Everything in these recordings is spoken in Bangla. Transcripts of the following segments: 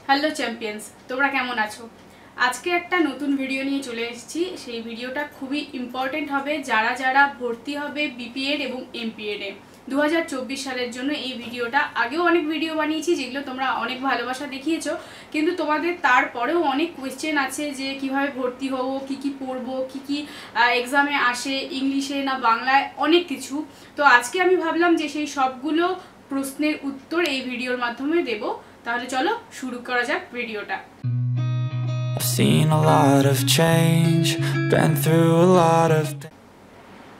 হ্যালো চ্যাম্পিয়ন্স, তোমরা কেমন আছো? আজকে একটা নতুন ভিডিও নিয়ে চলে এসেছি। সেই ভিডিওটা খুবই ইম্পর্টেন্ট হবে যারা যারা ভর্তি হবে বিপিএড এবং এমপিএডে 2024 সালের জন্য। এই ভিডিওটা আগেও অনেক ভিডিও বানিয়েছি যেগুলো তোমরা অনেক ভালোবাসা দেখিয়েছো, কিন্তু তোমাদের তারপরেও অনেক কোয়েশ্চেন আছে যে কিভাবে ভর্তি হবো, কি কি পড়বো, কি কি এক্সামে আসে, ইংলিশে না বাংলায়, অনেক কিছু। তো আজকে আমি ভাবলাম যে সেই সবগুলো প্রশ্নের উত্তর এই ভিডিওর মাধ্যমে দেবো। তাহলে চলো শুরু করা যাক ভিডিওটা।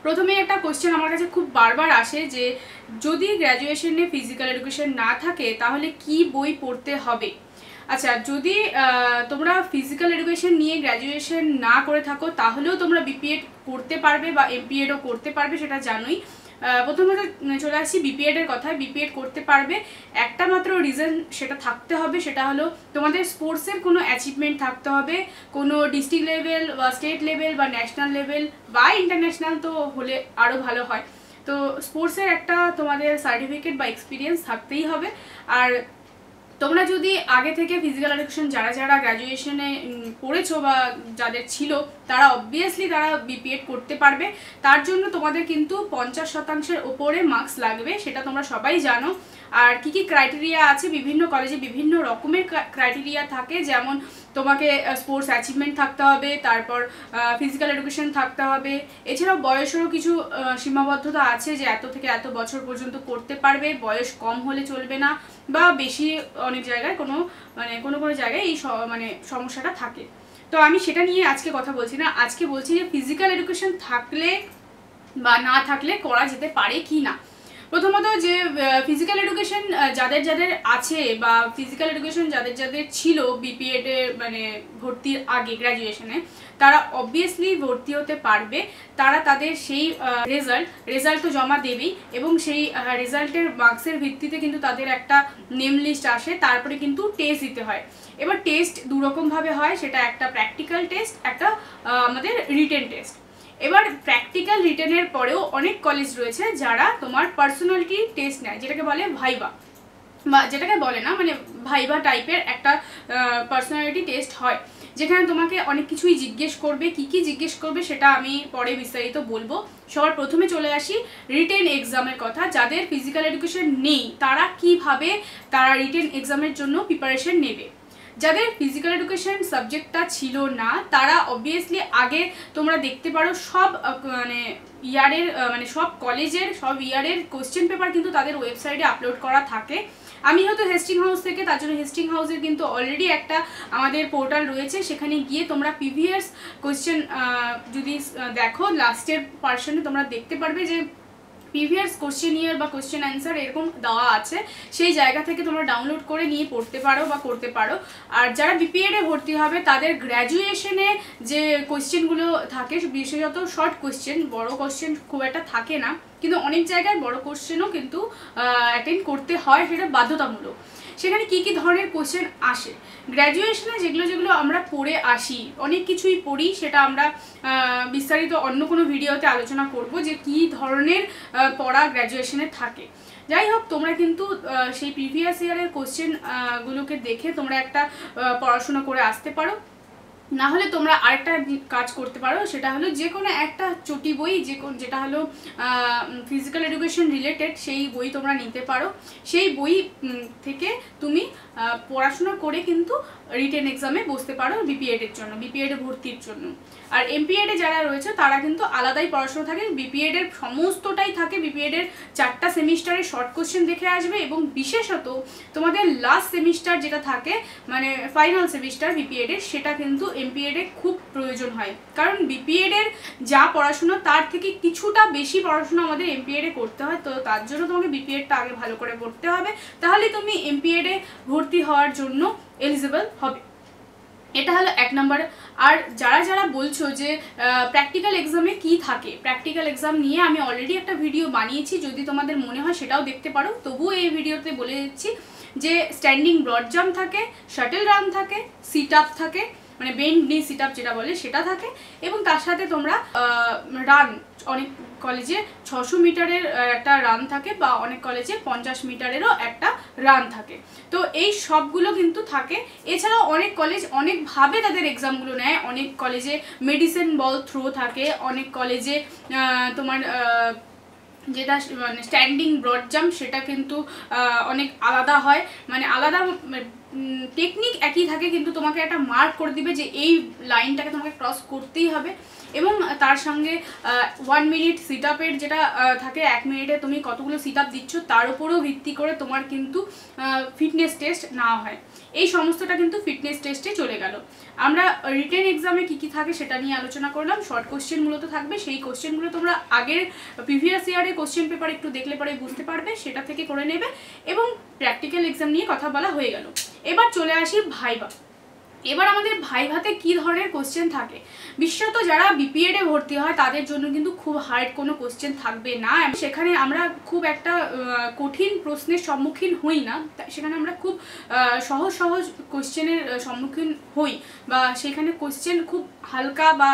প্রথমে একটা কোশ্চেন আমার কাছে খুব বারবার আসে যে যদি গ্র্যাজুয়েশনে ফিজিক্যাল এডুকেশন না থাকে তাহলে কি বই পড়তে হবে। আচ্ছা, যদি তোমরা ফিজিক্যাল এডুকেশন নিয়ে গ্র্যাজুয়েশন না করে থাকো তাহলেও তোমরা বিপিএড করতে পারবে বা এমপিএডও করতে পারবে, সেটা জানোই। প্রথমত চলে আসছি বিপিএড এর কথায়। বিপিএড করতে পারবে, একটা মাত্র রিজন সেটা থাকতে হবে, সেটা হলো তোমাদের স্পোর্টসের কোনো অ্যাচিভমেন্ট থাকতে হবে, কোনো ডিস্ট্রিক্ট লেভেল বা স্টেট লেভেল বা ন্যাশনাল লেভেল বা ইন্টারন্যাশনাল তো হলে আরও ভালো হয়। তো স্পোর্টসের একটা তোমাদের সার্টিফিকেট বা এক্সপিরিয়েন্স থাকতেই হবে। আর তোমরা যদি আগে থেকে ফিজিক্যাল এডুকেশন যারা যারা গ্র্যাজুয়েশনে পড়েছো বা যাদের ছিল তারা অবভিয়াসলি তারা বিপিএড করতে পারবে। তার জন্য তোমাদের কিন্তু 50% ওপরে মার্কস লাগবে, সেটা তোমরা সবাই জানো। আর কি কি ক্রাইটেরিয়া আছে, বিভিন্ন কলেজে বিভিন্ন রকমের ক্রাইটেরিয়া থাকে, যেমন তোমাকে স্পোর্টস অ্যাচিভমেন্ট থাকতে হবে, তারপর ফিজিক্যাল এডুকেশন থাকতে হবে, এছাড়াও বয়সেরও কিছু সীমাবদ্ধতা আছে যে এত থেকে এত বছর পর্যন্ত করতে পারবে, বয়স কম হলে চলবে না, বা বেশি অনেক জায়গায় কোনো কোনো জায়গায় এই সমস্যাটা থাকে। তো আমি সেটা নিয়ে আজকে কথা বলছি না, আজকে বলছি যে ফিজিক্যাল এডুকেশন থাকলে বা না থাকলে করা যেতে পারে কি না। প্রথমত যে ফিজিক্যাল এডুকেশন যাদের যাদের আছে বা ফিজিক্যাল এডুকেশন যাদের যাদের ছিল বিপিএড এর ভর্তির আগে গ্র্যাজুয়েশনে, তারা অবভিয়াসলি ভর্তি হতে পারবে। তারা তাদের সেই রেজাল্ট তো জমা দেবেই, এবং সেই রেজাল্টের মার্কসের ভিত্তিতে কিন্তু তাদের একটা নেম লিস্ট আসে, তারপরে কিন্তু টেস্ট দিতে হয়। এবার টেস্ট দুরকমভাবে হয়, সেটা একটা প্র্যাকটিক্যাল টেস্ট, একটা আমাদের রিটেন টেস্ট। এবার প্র্যাকটিক্যাল রিটেনের পরেও অনেক কলেজ রয়েছে যারা তোমার পার্সোনালিটি টেস্ট নেয়, যেটাকে বলে ভাইবা, বা যেটাকে বলে না ভাইবা টাইপের একটা পার্সোনালিটি টেস্ট হয়, যেখানে তোমাকে অনেক কিছুই জিজ্ঞেস করবে। কি কি জিজ্ঞেস করবে সেটা আমি পরে বিস্তারিত বলবো। সবার প্রথমে চলে আসি রিটেন এক্সামের কথা। যাদের ফিজিক্যাল এডুকেশন নেই তারা কিভাবে তারা রিটেন এক্সামের জন্য প্রিপারেশন নেবে। যাদের ফিজিক্যাল এডুকেশন সাবজেক্টটা ছিল না তারা অবভিয়াসলি আগে তোমরা দেখতে পারো সব ইয়ারের সব কলেজের সব ইয়ারের কোশ্চেন পেপার কিন্তু তাদের ওয়েবসাইটে আপলোড করা থাকে। আমি হয়তো হেস্টিং হাউস থেকে, তার জন্য হেস্টিং হাউসের কিন্তু অলরেডি একটা আমাদের পোর্টাল রয়েছে, সেখানে গিয়ে তোমরা প্রিভিয়াস কোশ্চেন যদি দেখো লাস্টের পার্সনে তোমরা দেখতে পারবে যে প্রিভিয়াস কোশ্চেন ইয়ার বা কোশ্চেন অ্যান্সার এরকম দেওয়া আছে, সেই জায়গা থেকে তোমরা ডাউনলোড করে নিয়ে পড়তে পারো বা করতে পারো। আর যারা বিপিএডে ভর্তি হবে তাদের গ্র্যাজুয়েশনে যে কোশ্চেনগুলো থাকে, বিশেষত শর্ট কোশ্চেন, বড় কোশ্চেন খুব একটা থাকে না, কিন্তু অনেক জায়গায় বড় কোশ্চেনও কিন্তু অ্যাটেন্ড করতে হয়, সেটা বাধ্যতামূলক। সেখানে কি কি ধরনের কোশ্চেন আসে গ্র্যাজুয়েশনে, যেগুলো আমরা পড়ে আসি, অনেক কিছুই পড়ি, সেটা আমরা বিস্তারিত অন্য কোনো ভিডিওতে আলোচনা করব যে কি ধরনের পড়া গ্র্যাজুয়েশনে থাকে। যাই হোক, তোমরা কিন্তু সেই প্রিভিয়াস ইয়ারের কোশ্চেনগুলোকে দেখে তোমরা একটা পড়াশোনা করে আসতে পারো। না হলে তোমরা আরেকটা কাজ করতে পারো, সেটা হলো যে কোনো একটা চটি বই, যেটা হলো ফিজিক্যাল এডুকেশন রিলেটেড, সেই বই তোমরা নিতে পারো। সেই বই থেকে তুমি পড়াশোনা করে কিন্তু রিটেন এক্সামে বসতে পারো বিপিএডের জন্য, বিপিএডে ভর্তির জন্য। আর এমপিএডে যারা রয়েছে তারা কিন্তু আলাদাই পড়াশোনা থাকে, বিপিএডের সমস্তটাই থাকে। বিপিএডের 4টা সেমিস্টারে শর্ট কোশ্চেন দেখে আসবে, এবং বিশেষত তোমাদের লাস্ট সেমিস্টার যেটা থাকে ফাইনাল সেমিস্টার বিপিএডের, সেটা কিন্তু এমপিএডে খুব প্রয়োজন হয়, কারণ বিপিএডের যা পড়াশোনা তার থেকে কিছুটা বেশি পড়াশোনা আমাদের এমপিএডে করতে হয়। তো তার জন্য তোমাকে বিপিএডটা আগে ভালো করে পড়তে হবে, তাহলে তুমি এমপিএডে ভর্তি হওয়ার জন্য এলিজিবল হবে। এটা হলো 1 নম্বর। আর যারা যারা বলছো যে প্র্যাকটিক্যাল এক্সামে কি থাকে, প্র্যাকটিক্যাল এক্সাম নিয়ে আমি অলরেডি একটা ভিডিও বানিয়েছি, যদি তোমাদের মনে হয় সেটাও দেখতে পারো। তবুও এই ভিডিওতে বলে দিচ্ছি যে স্ট্যান্ডিং ব্রড জাম্প থাকে, শাটল রান থাকে, সিট আপ থাকে, মানে বেন্ড নি সিট আপ যেটা বলে সেটা থাকে, এবং তার সাথে তোমরা রান, অনেক কলেজে 600 মিটারের একটা রান থাকে বা অনেক কলেজে 50 মিটারেরও একটা রান থাকে। তো এই সবগুলো কিন্তু থাকে। এছাড়াও অনেক কলেজ অনেকভাবে তাদের এক্সামগুলো নেয়। অনেক কলেজে মেডিসিন বল থ্রো থাকে, অনেক কলেজে তোমার যেটা মানে স্ট্যান্ডিং ব্রড জাম্প সেটা কিন্তু অনেক আলাদা হয়, মানে আলাদা টেকনিক একই থাকে, কিন্তু তোমাকে একটা মার্ক করে দিবে যে এই লাইনটাকে তোমাকে ক্রস করতেই হবে। এবং তার সঙ্গে 1 মিনিট সিট আপের যেটা থাকে, 1 মিনিটে তুমি কতগুলো সিট আপ দিচ্ছ তার উপরেও ভিত্তি করে তোমার কিন্তু ফিটনেস টেস্ট নেওয়া হয়। এই সমস্তটা কিন্তু ফিটনেস টেস্টে চলে গেল। আমরা রিটেন এক্সামে কী কী থাকে সেটা নিয়ে আলোচনা করলাম। শর্ট কোশ্চেন মূলত থাকবে, সেই কোশ্চেনগুলো তোমরা আগের প্রিভিয়াস ইয়ারের কোশ্চেন পেপার একটু দেখলে পরে বুঝতে পারবে, সেটা থেকে করে নেবে। এবং প্র্যাকটিক্যাল এক্সাম নিয়ে কথা বলা হয়ে গেল। এবার চলে আসি ভাইভা। এবার আমাদের ভাইভাতে কী ধরনের কোশ্চেন থাকে। বিশেষত যারা বিপিএডে ভর্তি হয় তাদের জন্য কিন্তু খুব হার্ড কোনো কোশ্চেন থাকবে না, সেখানে আমরা খুব একটা কঠিন প্রশ্নের সম্মুখীন হই না, সেখানে আমরা খুব সহজ সহজ কোশ্চেনের সম্মুখীন হই, বা সেখানে কোশ্চেন খুব হালকা বা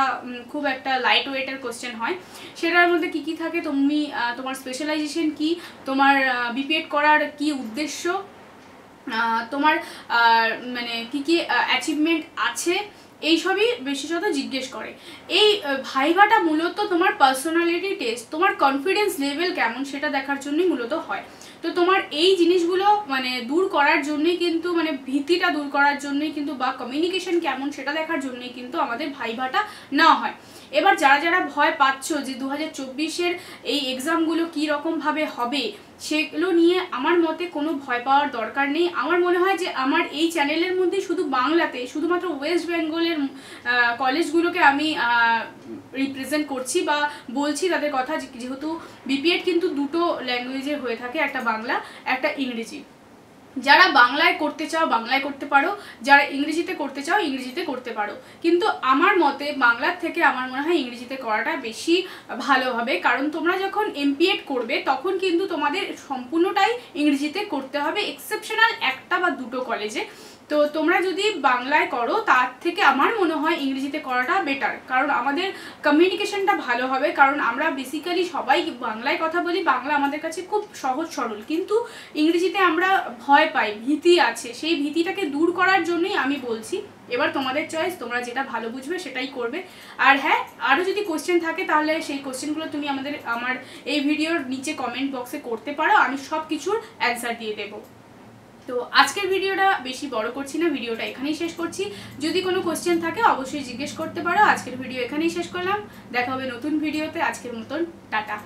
খুব একটা লাইট ওয়েটের কোশ্চেন হয়। সেটার মধ্যে কী কী থাকে, তুমি তোমার স্পেশালাইজেশন কি, তোমার বিপিএড করার কি উদ্দেশ্য, তোমার মানে কী কী অ্যাচিভমেন্ট আছে, এইসবই বিশেষত জিজ্ঞেস করে। এই ভাইভাটা মূলত তোমার পার্সোনালিটি টেস্ট, তোমার কনফিডেন্স লেভেল কেমন সেটা দেখার জন্যই মূলত হয়। তো তোমার এই জিনিসগুলো মানে দূর করার জন্যই কিন্তু, মানে ভীতিটা দূর করার জন্যই কিন্তু, বা কমিউনিকেশন কেমন সেটা দেখার জন্যই কিন্তু আমাদের ভাইভাটা নেওয়া হয়। এবার যারা যারা ভয় পাচ্ছ যে 2024-এর এই এক্সামগুলো কী রকমভাবে হবে, সেগুলো নিয়ে আমার মতে কোনো ভয় পাওয়ার দরকার নেই। আমার মনে হয় যে আমার এই চ্যানেলের মধ্যে শুধু বাংলাতে, শুধুমাত্র ওয়েস্ট বেঙ্গলের কলেজগুলোকে আমি রিপ্রেজেন্ট করছি বা বলছি তাদের কথা, যেহেতু বিপিএড কিন্তু দুটো ল্যাঙ্গুয়েজে হয়ে থাকে, একটা বাংলা একটা ইংরেজি। যারা বাংলায় করতে চাও বাংলায় করতে পারো, যারা ইংরেজিতে করতে চাও ইংরেজিতে করতে পারো, কিন্তু আমার মতে বাংলার থেকে আমার মনে হয় ইংরেজিতে করাটা বেশি ভালো হবে। কারণ তোমরা যখন এমপিএড করবে তখন কিন্তু তোমাদের সম্পূর্ণটাই ইংরেজিতে করতে হবে, এক্সেপশনাল একটা বা দুটো কলেজে। তো তোমরা যদি বাংলায় করো তার থেকে আমার মনে হয় ইংরেজিতে করাটা বেটার, কারণ আমাদের কমিউনিকেশনটা ভালো হবে। কারণ আমরা বেসিক্যালি সবাই বাংলায় কথা বলি, বাংলা আমাদের কাছে খুব সহজ সরল, কিন্তু ইংরেজিতে আমরা ভয় পাই, ভীতি আছে, সেই ভীতিটাকে দূর করার জন্যই আমি বলছি। এবার তোমাদের চয়েস, তোমরা যেটা ভালো বুঝবে সেটাই করবে। আর হ্যাঁ, আরও যদি কোশ্চেন থাকে তাহলে সেই কোশ্চেনগুলো তুমি আমার এই ভিডিওর নিচে কমেন্ট বক্সে করতে পারো, আমি সব কিছুর অ্যান্সার দিয়ে দেবো। তো আজকের ভিডিওটা বেশি বড় করছি না, ভিডিওটা এখানেই শেষ করছি। যদি কোনো কোশ্চেন থাকে অবশ্যই জিজ্ঞেস করতে পারো। আজকের ভিডিও এখানেই শেষ করলাম, দেখা হবে নতুন ভিডিওতে। আজকের মতন টাটা।